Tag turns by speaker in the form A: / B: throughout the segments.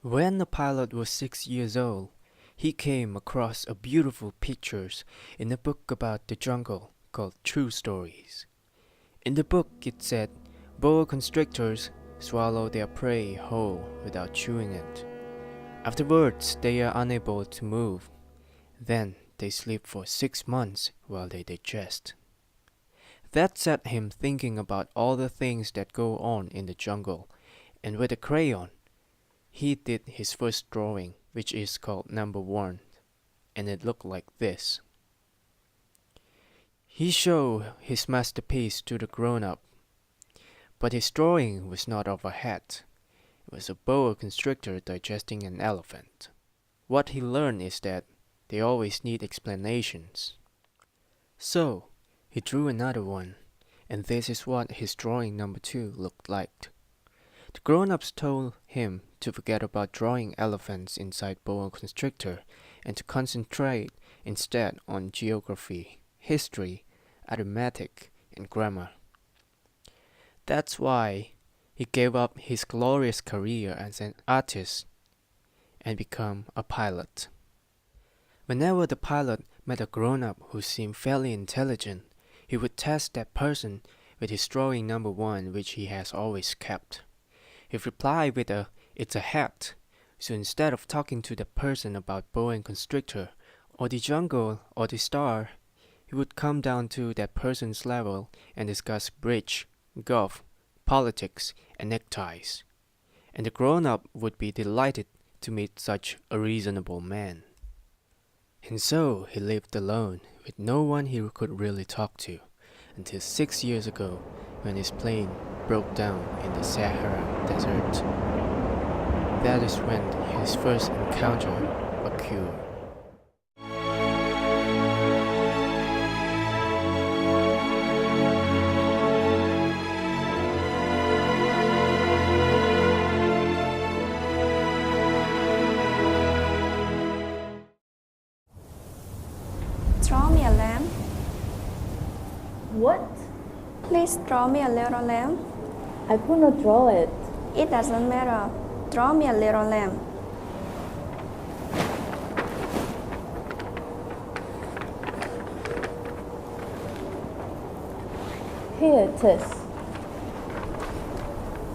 A: When the pilot was 6 years old, he came across a beautiful pictures in a book about the jungle called True Stories. In the book it said boa constrictors swallow their prey whole without chewing it. Afterwards they are unable to move. Then they sleep for 6 months while they digest. That set him thinking about all the things that go on in the jungle, and with a crayon he did his first drawing, which is called number 1, and it looked like this. He showed his masterpiece to the grown-up, but his drawing was not of a hat. It was a boa constrictor digesting an elephant. What he learned is that they always need explanations. So, he drew another one, and this is what his drawing number 2 looked like. The grown-ups told him to forget about drawing elephants inside boa constrictor and to concentrate instead on geography, history, arithmetic, and grammar. That's why he gave up his glorious career as an artist and became a pilot. Whenever the pilot met a grown-up who seemed fairly intelligent, he would test that person with his drawing number 1, which he has always kept. He replied with "It's a hat," so instead of talking to the person about boa constrictor, or the jungle, or the star, he would come down to that person's level and discuss bridge, golf, politics, and neckties. And the grown-up would be delighted to meet such a reasonable man. And so he lived alone, with no one he could really talk to, until 6 years ago, when his plane broke down in the Sahara Desert. That is when his first encounter occurred.
B: Draw me a lamb.
C: What?
B: Please draw me a little lamb.
C: I could not draw it.
B: It doesn't matter. Draw me a little lamb.
C: Here it is.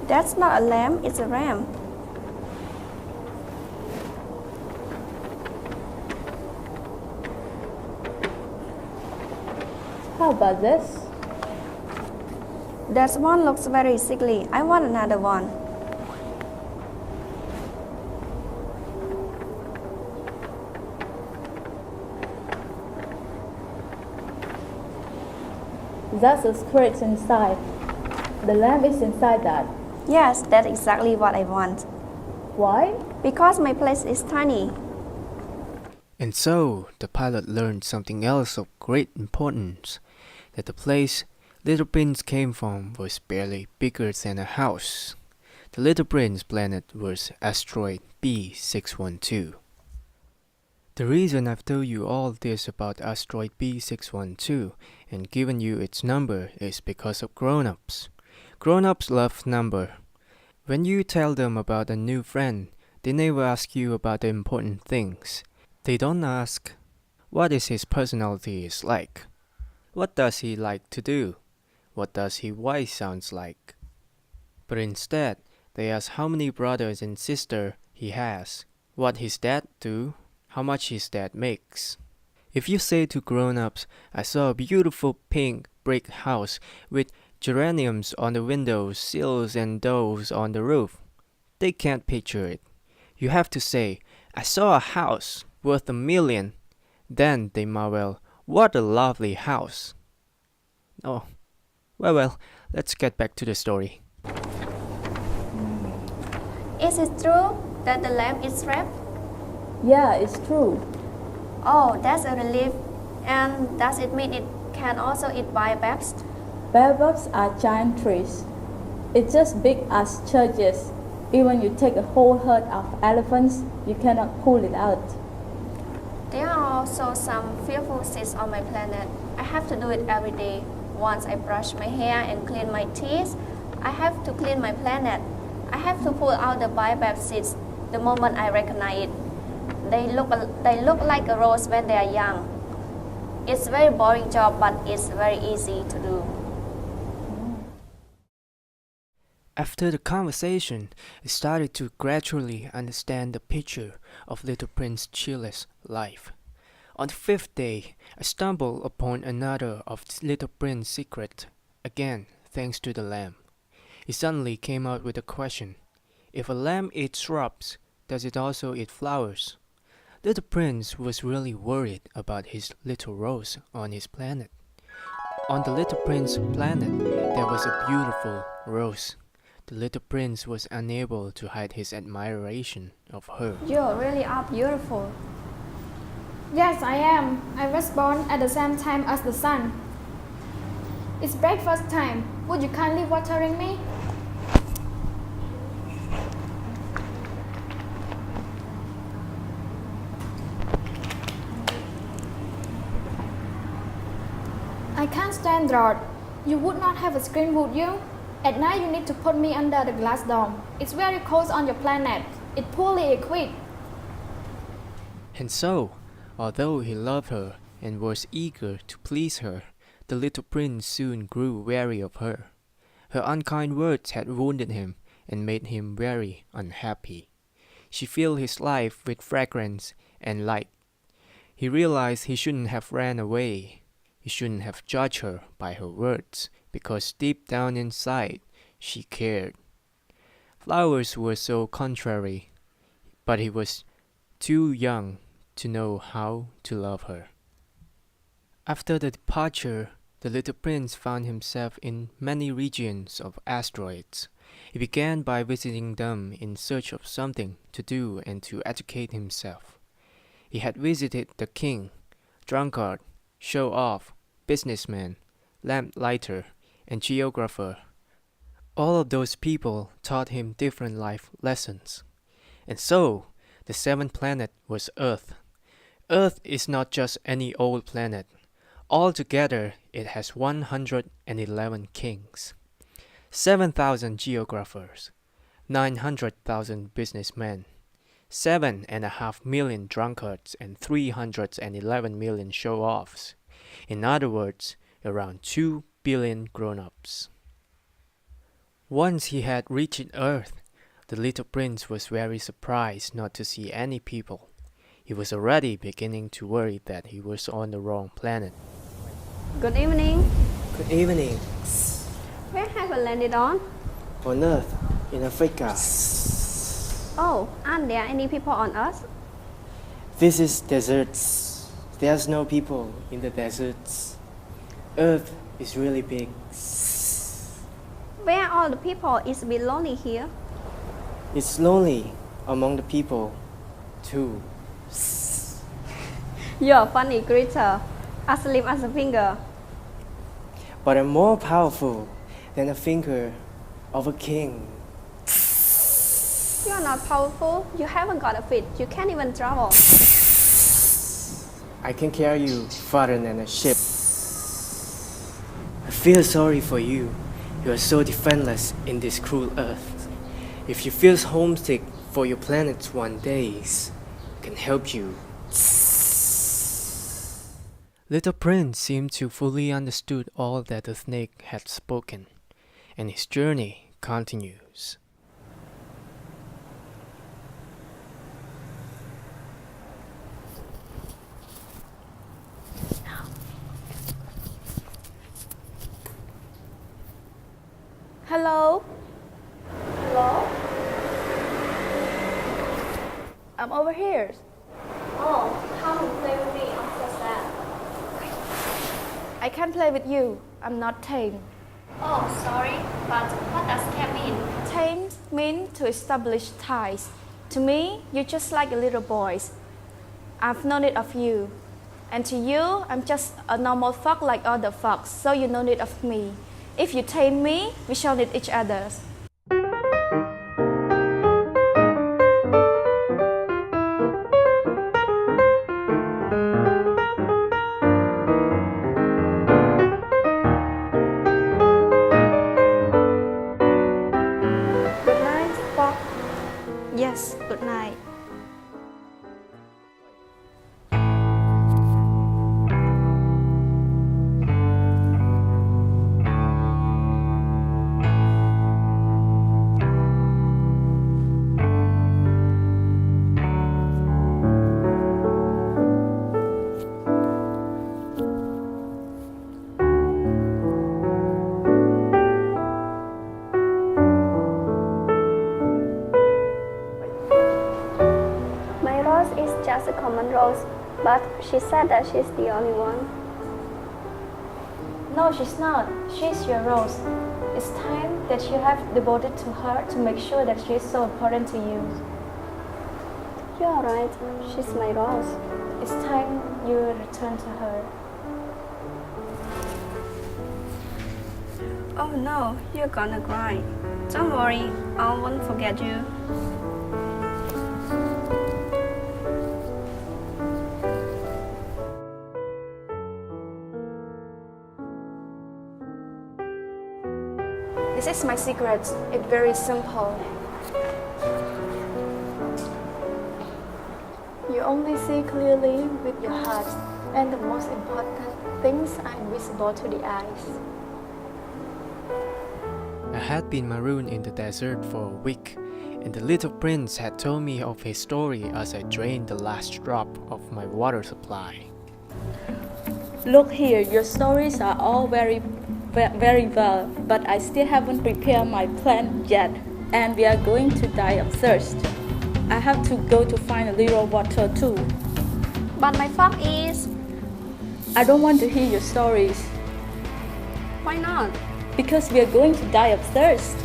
B: That's not a lamb, it's a ram.
C: How about this?
B: That one looks very sickly. I want another one.
C: That's a squid inside. The lamb is inside that.
B: Yes, that's exactly what I want.
C: Why?
B: Because my place is tiny.
A: And so the pilot learned something else of great importance, that the place Little Prince came from was barely bigger than a house. The Little Prince planet was asteroid B612. The reason I've told you all this about asteroid B612 and given you its number is because of grown-ups. Grown-ups love number. When you tell them about a new friend, they never ask you about the important things. They don't ask, what is his personality is like? What does he like to do? What does his wife sounds like? But instead, they ask how many brothers and sisters he has, what his dad do, how much his dad makes. If you say to grown-ups, I saw a beautiful pink brick house with geraniums on the windows, sills and doves on the roof, they can't picture it. You have to say, I saw a house worth $1 million. Then they marvel, what a lovely house. Oh, well, let's get back to the story.
B: Is it true that the lamb is wrapped?
C: Yeah, it's true.
B: Oh, that's a relief. And does it mean it can also eat baobabs?
C: Baobabs are giant trees. It's just big as churches. Even you take a whole herd of elephants, you cannot pull it out.
B: There are also some fearful seeds on my planet. I have to do it every day. Once I brush my hair and clean my teeth, I have to clean my planet. I have to pull out the baobab seeds the moment I recognize it. They look like a rose when they are young. It's a very boring job, but it's very easy to do.
A: After the conversation, I started to gradually understand the picture of little Prince Chea's life. On the 5th day, I stumbled upon another of little Prince's secrets, again thanks to the lamb. He suddenly came out with a question. If a lamb eats shrubs, does it also eat flowers? Little Prince was really worried about his little rose on his planet. On the little Prince's planet, there was a beautiful rose. The little prince was unable to hide his admiration of her.
B: You really are beautiful.
D: Yes, I am. I was born at the same time as the sun. It's breakfast time. Would you kindly watering me? I can't stand drought. You would not have a screen, would you? At night you need to put me under the glass dome. It's very cold on your planet. It's poorly equipped.
A: And so, although he loved her and was eager to please her, the little prince soon grew weary of her. Her unkind words had wounded him and made him very unhappy. She filled his life with fragrance and light. He realized he shouldn't have ran away. He shouldn't have judged her by her words, because deep down inside, she cared. Flowers were so contrary, but he was too young to know how to love her. After the departure, the little prince found himself in many regions of asteroids. He began by visiting them in search of something to do and to educate himself. He had visited the king, drunkard, show-off, businessman, lamplighter, and geographer. All of those people taught him different life lessons. And so, the 7th planet was Earth. Earth is not just any old planet. Altogether, it has 111 kings, 7,000 geographers, 900,000 businessmen, 7.5 million drunkards, and 311 million show-offs. In other words, around 2 billion grown-ups. Once he had reached Earth, the little prince was very surprised not to see any people. He was already beginning to worry that he was on the wrong planet.
B: Good evening.
E: Good evening.
B: Where have you landed on?
E: On Earth, in Africa.
B: Oh, aren't there any people on Earth?
E: This is deserts. There's no people in the deserts. Earth is really big.
B: Where are all the people? It's a bit lonely here.
E: It's lonely among the people, too.
B: You're a funny creature, as slim as a finger.
E: But I'm more powerful than a finger of a king.
B: You're not powerful. You haven't got a feet. You can't even travel.
E: I can carry you farther than a ship. I feel sorry for you. You are so defenseless in this cruel earth. If you feel homesick for your planet one day, I can help you.
A: Little Prince seemed to fully understood all that the snake had spoken, and his journey continues.
D: Hello?
B: Hello?
D: I'm over here.
B: Oh, come and play with me. I'm so sad.
D: I can't play with you. I'm not tame.
B: Oh, sorry, but what does that mean?
D: Tame means to establish ties. To me, you're just like a little boy. I've known it of you. And to you, I'm just a normal fox like other fox, so you know it of me. If you tame me, we shall need each other. Good night, fox.
B: Yes, good night. a common rose, but she said that she's the only one.
D: No, she's not. She's your rose. It's time that you have devoted to her to make sure that she is so important to you.
B: You're right, she's my rose.
D: It's time you return to her.
B: Oh no, you're gonna cry. Don't worry, I won't forget you.
D: This is my secret. It's very simple. You only see clearly with your heart, and the most important things are invisible to the eyes.
A: I had been marooned in the desert for a week, and the little prince had told me of his story as I drained the last drop of my water supply.
C: Look here, your stories are all very well, but I still haven't prepared my plan yet, and we are going to die of thirst. I have to go to find a little water too.
B: But my frog is...
C: I don't want to hear your stories,
B: Why not?
C: because we are going to die of thirst.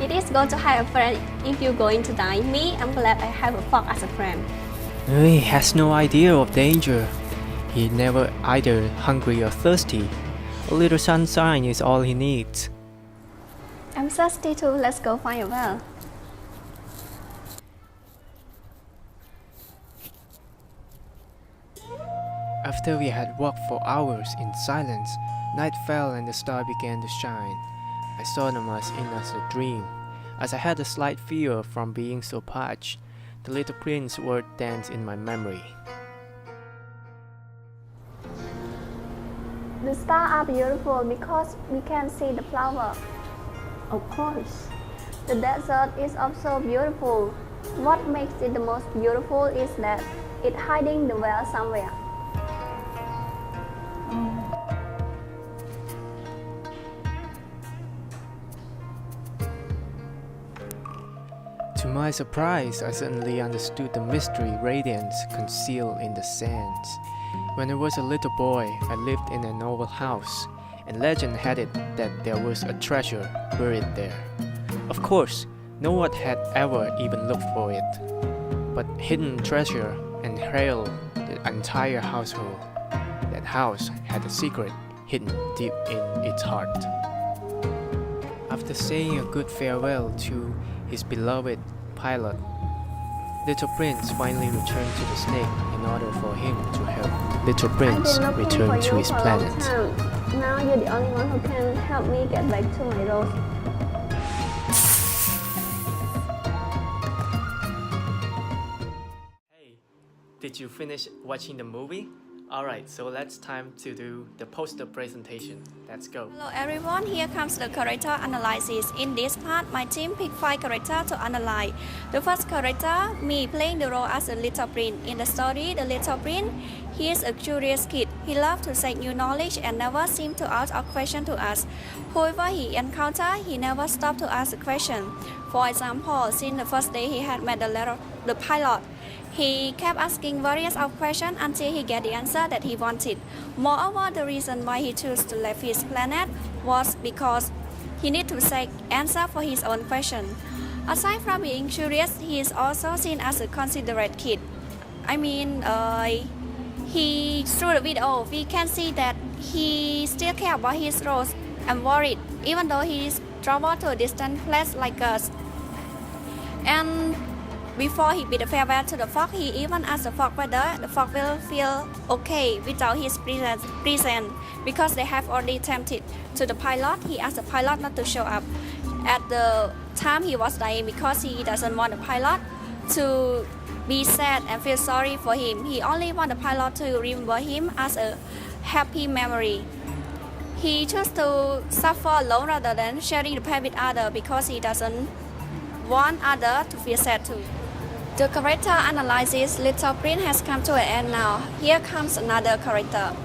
B: It is going to have a friend if you're going to die. Me, I'm glad I have a frog as a friend.
A: He has no idea of danger. He never either hungry or thirsty. A little sunshine is all he needs.
B: I'm thirsty too, let's go find a well.
A: After we had walked for hours in silence, night fell and the star began to shine. I saw them as in as a dream. As I had a slight fear from being so parched, the little prince's word danced in my memory.
B: The stars are beautiful because we can see the flower.
C: Of course.
B: The desert is also beautiful. What makes it the most beautiful is that it's hiding the well somewhere.
A: To my surprise, I suddenly understood the mystery radiance concealed in the sands. When I was a little boy, I lived in an old house, and legend had it that there was a treasure buried there. Of course, no one had ever even looked for it, but hidden treasure entailed the entire household. That house had a secret hidden deep in its heart. After saying a good farewell to his beloved Pilate, Little Prince finally returned to the snake in order for him to help Little Prince
B: I've been looking
A: return
B: for
A: to
B: you
A: his
B: for a long
A: planet.
B: time. Now you're the only one who can help me get back to my rose.
E: Hey, did you finish watching the movie? Alright, so let's time to do the poster presentation. Let's go.
B: Hello everyone, here comes the character analysis. In this part, my team picked 5 characters to analyze. The first character, me playing the role as a little prince. In the story, the little prince, he is a curious kid. He loves to seek new knowledge and never seems to ask a question to us. Whoever he encounters, he never stops to ask a question. For example, since the first day he had met the pilot, he kept asking various questions until he got the answer that he wanted. Moreover, the reason why he chose to leave his planet was because he needed to seek answer for his own question. Aside from being curious, he is also seen as a considerate kid. Through the video, we can see that he still cares about his rose and worried, even though he is traveled to a distant place like us. And before he bid farewell to the fox, he even asked the fox whether the fox will feel okay without his presence because they have already tempted to the pilot. He asked the pilot not to show up. At the time he was dying because he doesn't want the pilot to be sad and feel sorry for him. He only wants the pilot to remember him as a happy memory. He chose to suffer alone rather than sharing the pain with others because he doesn't want others to feel sad too. The character analysis Little Prince has come to an end now. Here comes another character.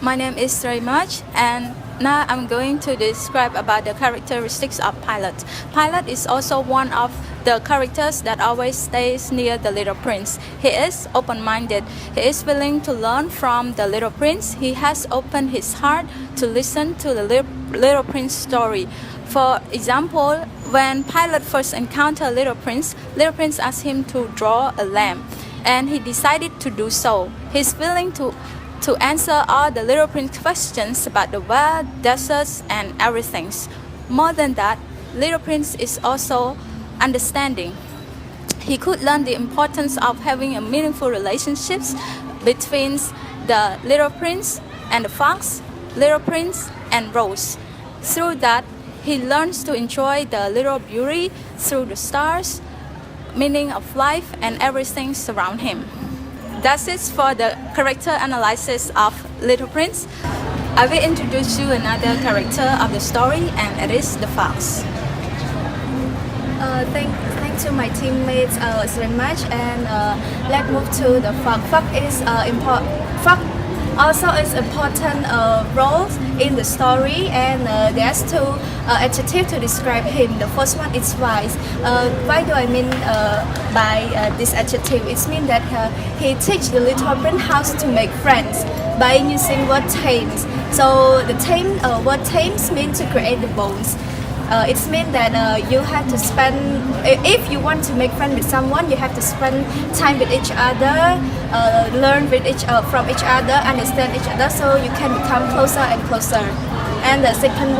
C: My name is Sreymarch, and Now I'm going to describe about the characteristics of Pilate. Pilate is also one of the characters that always stays near the little prince. He is open-minded. He is willing to learn from the little prince. He has opened his heart to listen to the little prince story. For example, when Pilate first encountered little prince asked him to draw a lamb, and he decided to do so. He's willing to answer all the little prince questions about the world, deserts, and everything. More than that, little prince is also understanding. He could learn the importance of having a meaningful relationships between the little prince and the fox, little prince and rose. Through that, he learns to enjoy the little beauty through the stars, meaning of life, and everything surround him. That's it for the character analysis of Little Prince. I will introduce you another character of the story, and it is the fox.
D: Thank to my teammates Sreymarch, and let's move to the fox. Fox is also is important role in the story, and there's two adjectives to describe him. The first one is wise. Why do I mean by this adjective? It means that he teaches the little prince how to make friends by using word tames. So the word tames means to create the bonds. It means that you have to spend, if you want to make friends with someone, you have to spend time with each other, learn from each other, understand each other, so you can become closer and closer. And the second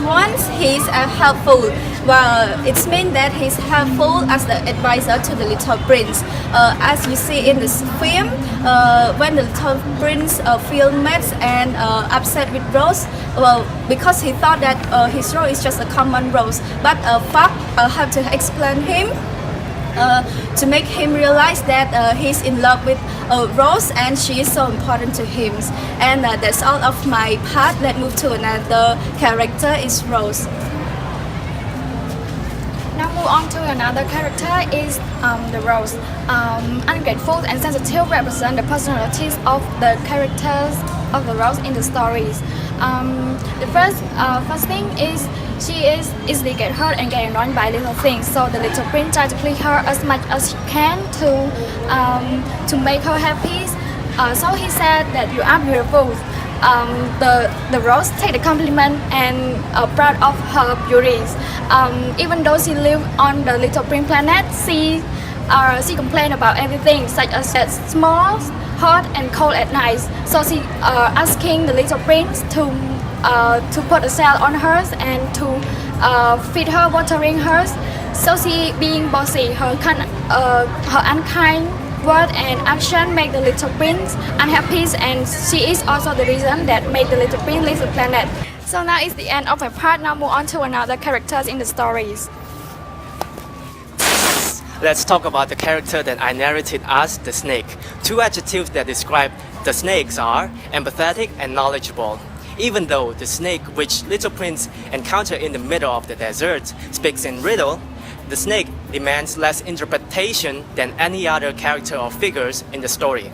D: one, he's helpful. Well, it means that he's helpful as the advisor to the little prince. As you see in this film, when the little prince feels mad and upset with Rose, well, because he thought that his rose is just a common rose, but Fox have to explain him to make him realize that he's in love with Rose and she is so important to him. And that's all of my part. Let's move to another character, is Rose.
B: Now move on to another character is the Rose. Ungrateful and sensitive represent the personalities of the characters of the Rose in the stories. The first thing is she is easily get hurt and get annoyed by little things. So the little prince tries to please her as much as he can to make her happy. So he said that you are beautiful. The Rose take the compliment and proud of her beauties. Even though she lives on the little prince planet, she complains about everything, such as that small, hot and cold at night. So she asking the little prince to put a sail on hers and to feed her, watering hers. So she being bossy, her unkind word and action make the little prince unhappy, and she is also the reason that made the little prince leave the planet. So now is the end of my part. Now move on to another characters in the stories.
E: Let's talk about the character that I narrated as the snake. Two adjectives that describe the snakes are empathetic and knowledgeable. Even though the snake which Little Prince encountered in the middle of the desert speaks in riddle, the snake demands less interpretation than any other character or figures in the story.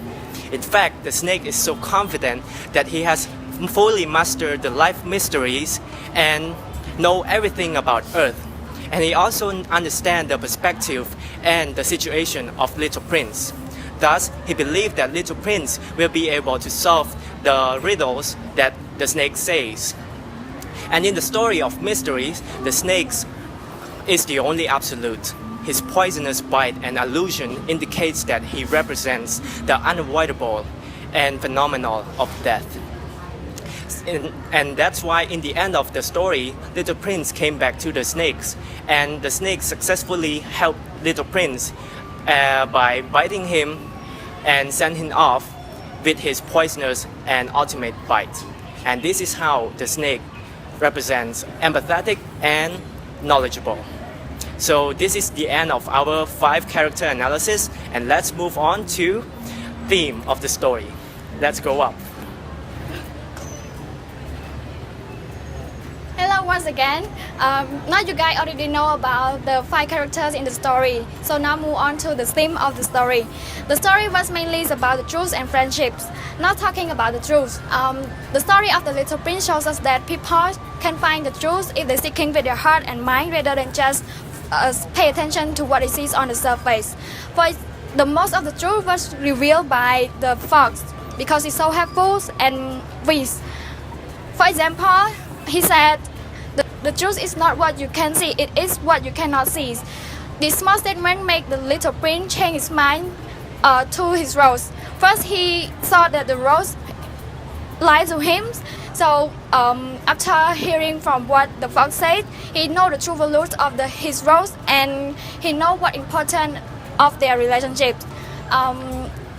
E: In fact, the snake is so confident that he has fully mastered the life mysteries and know everything about Earth. And he also understands the perspective and the situation of Little Prince. Thus, he believed that Little Prince will be able to solve the riddles that the snake says. And in the story of mysteries, the snake is the only absolute. His poisonous bite and illusion indicates that he represents the unavoidable and phenomenal of death. And that's why in the end of the story, Little Prince came back to the snakes, and the snakes successfully helped Little Prince by biting him and sent him off with his poisonous and ultimate bite. And this is how the snake represents empathetic and knowledgeable. So this is the end of our 5 character analysis, and let's move on to theme of the story. Let's go up.
B: Hello once again, now you guys already know about the 5 characters in the story. So now move on to the theme of the story. The story was mainly about the truth and friendships. Not talking about the truth. The story of the Little Prince shows us that people can find the truth if they seeking with their heart and mind rather than just pay attention to what it sees on the surface. For the most of the truth was revealed by the fox because it's so helpful and wise. For example, he said, the truth is not what you can see, it is what you cannot see. This small statement made the little prince change his mind to his rose. First, he thought that the rose lied to him. So after hearing from what the fox said, he know the true value of his rose and he know what important of their relationship.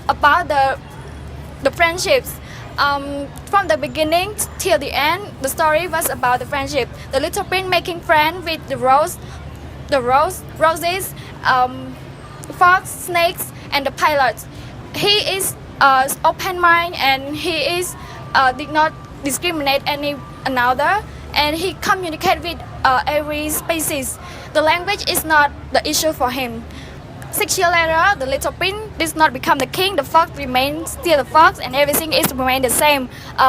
B: About the friendships. From the beginning till the end, the story was about the friendship. The little prince making friends with roses, fox, snakes, and the pilot. He is open-minded and he is did not discriminate any another, and he communicate with every species. The language is not the issue for him. 6 years later, the little prince did not become the king. The fox remains still the fox, and everything is remain the same.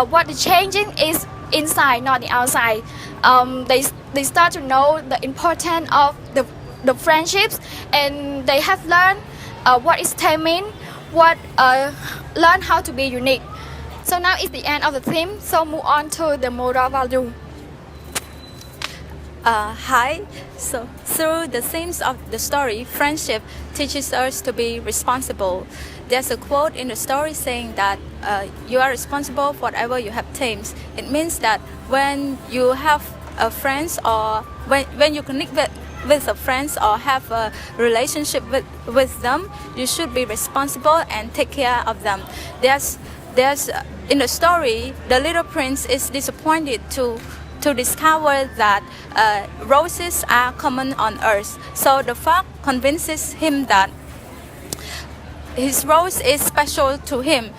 B: What is changing is inside, not the outside. They start to know the importance of the friendships, and they have learned what is taming, learn how to be unique. So now it's the end of the theme. So move on to the moral value.
C: Hi. So through the themes of the story, friendship teaches us to be responsible. There's a quote in the story saying that you are responsible for whatever you have tamed. It means that when you have a friends or when you connect with a friends or have a relationship with them, you should be responsible and take care of them. There's in the story, the little prince is disappointed to discover that roses are common on earth. So the fox convinces him that his rose is special to him.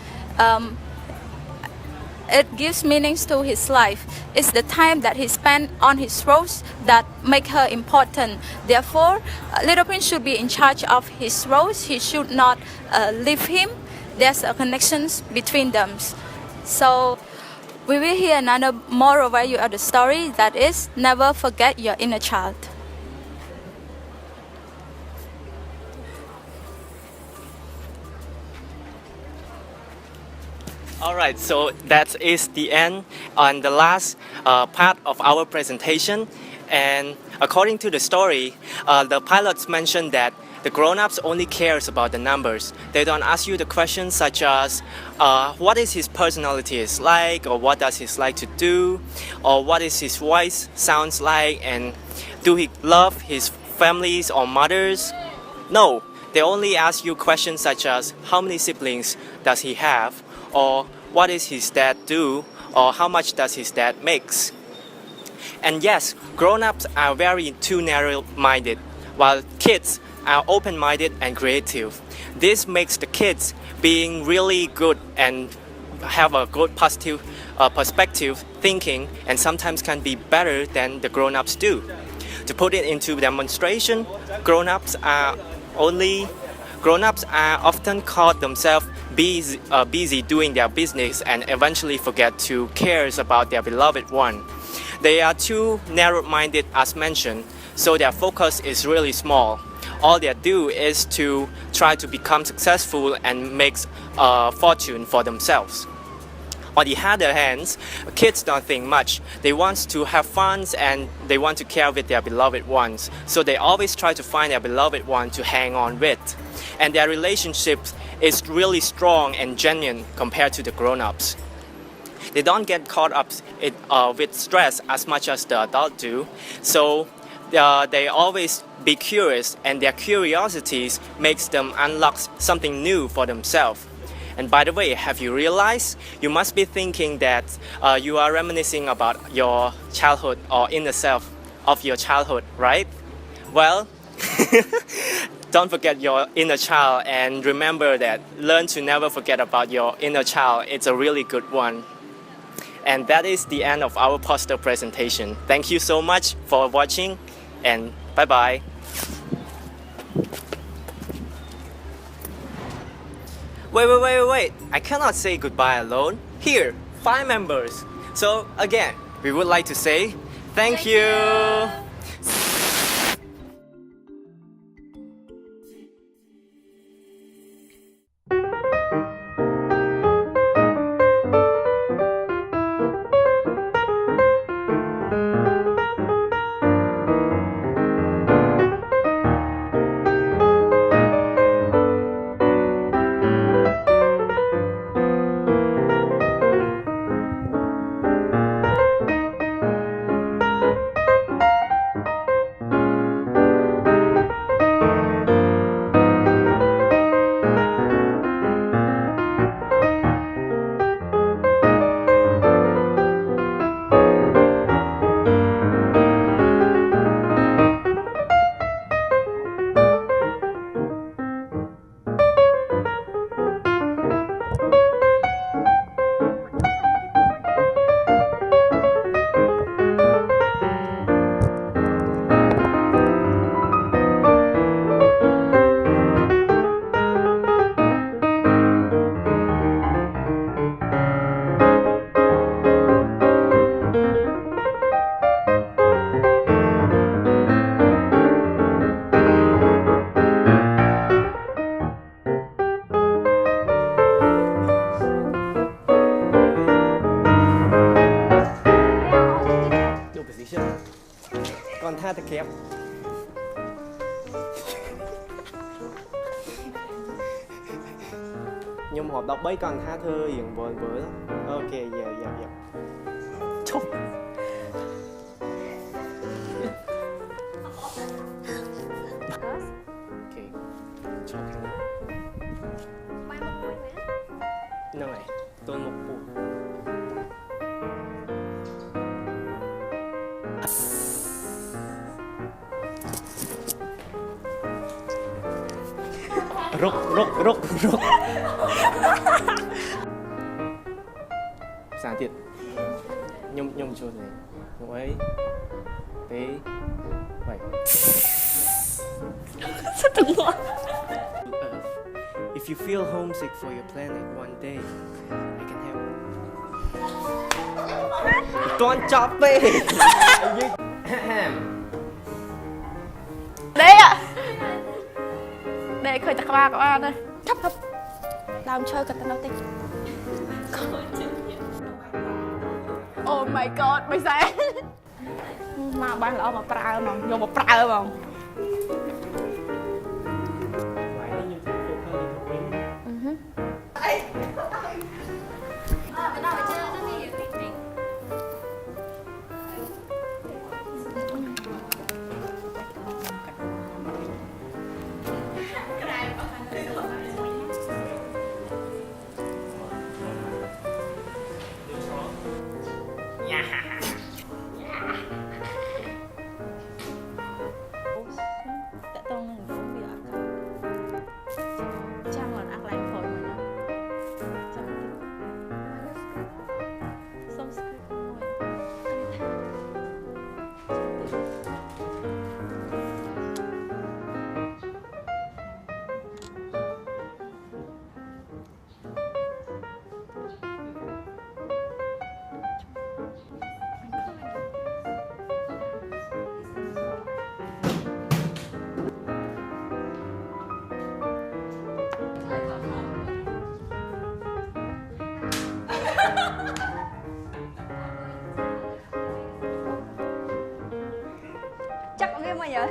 C: It gives meanings to his life. It's the time that he spent on his rose that make her important. Therefore, little prince should be in charge of his rose. He should not leave him. There's a connection between them. So we will hear another moral value of the story, that is, never forget your inner child.
E: Alright, so that is the end on the last part of our presentation. And according to the story, the pilots mentioned that the grown-ups only cares about the numbers. They don't ask you the questions such as what is his personality is like, or what does he like to do, or what is his voice sounds like, and do he love his families or mothers? No, they only ask you questions such as how many siblings does he have, or what is his dad do, or how much does his dad makes. And yes, grown-ups are very too narrow-minded, while kids are open-minded and creative. This makes the kids being really good and have a good positive perspective thinking, and sometimes can be better than the grown-ups do. To put it into demonstration, grown-ups are often caught themselves busy doing their business and eventually forget to care about their beloved one. They are too narrow-minded as mentioned, so their focus is really small. All they do is to try to become successful and make a fortune for themselves. On the other hand, kids don't think much. They want to have fun and they want to care with their beloved ones. So they always try to find their beloved one to hang on with. And their relationship is really strong and genuine compared to the grown-ups. They don't get caught up with stress as much as the adults do. So they always be curious, and their curiosities makes them unlock something new for themselves. And by the way, have you realized you must be thinking that you are reminiscing about your childhood or inner self of your childhood, right? Well, don't forget your inner child, and remember that learn to never forget about your inner child. It's a really good one. And that is the end of our poster presentation. Thank you so much for watching, and bye-bye. Wait. I cannot say goodbye alone. Here, 5 members. So again, we would like to say thank you. Con tha thật kẹp. Nhưng hộp đọc bấy con tha thơ hiện bữa đó. Ok, dạ. Chúc. Ok. Chúc. Nâng này, tôi một buồn. Ruk. Xa tiệt. Nhung cho này. Vậy. Tế. Vậy. If you feel homesick for your planet one day, I can help. Tuon chop đi.
D: Đấy ạ. Để khởi tạc ba các bạn ơi. Thấp. Làm chơi cả tao tích. Oh my god, bây giờ mà bạn lỡ mà prao mà vô mà prao mà. Chắc có game mà nhở?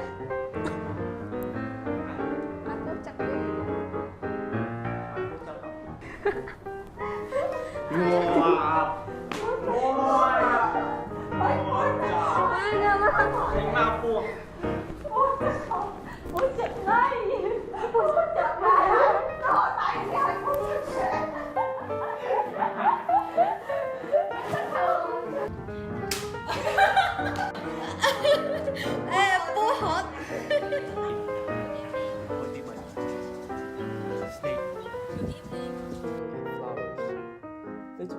E: Little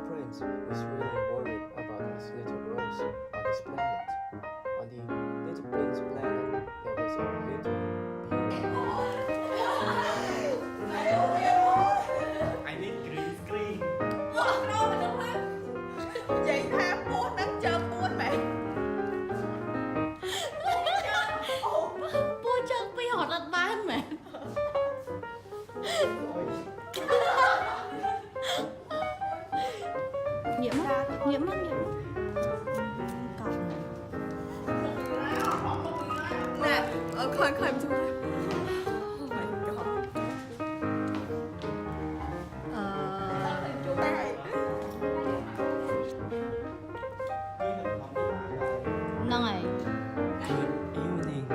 D: Nhiễm ra, nhiễm mất nhiễm. Còn.
F: Nè, coi em chung. Oh my god.
D: Này.
E: Evening.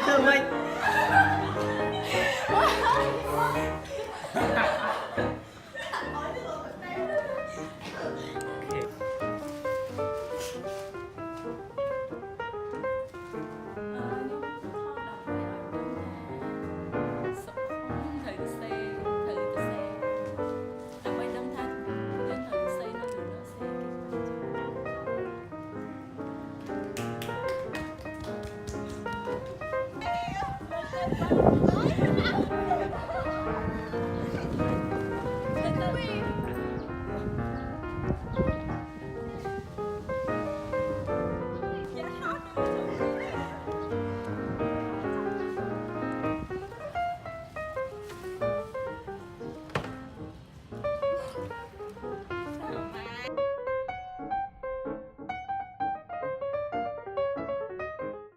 E: Thưa mày.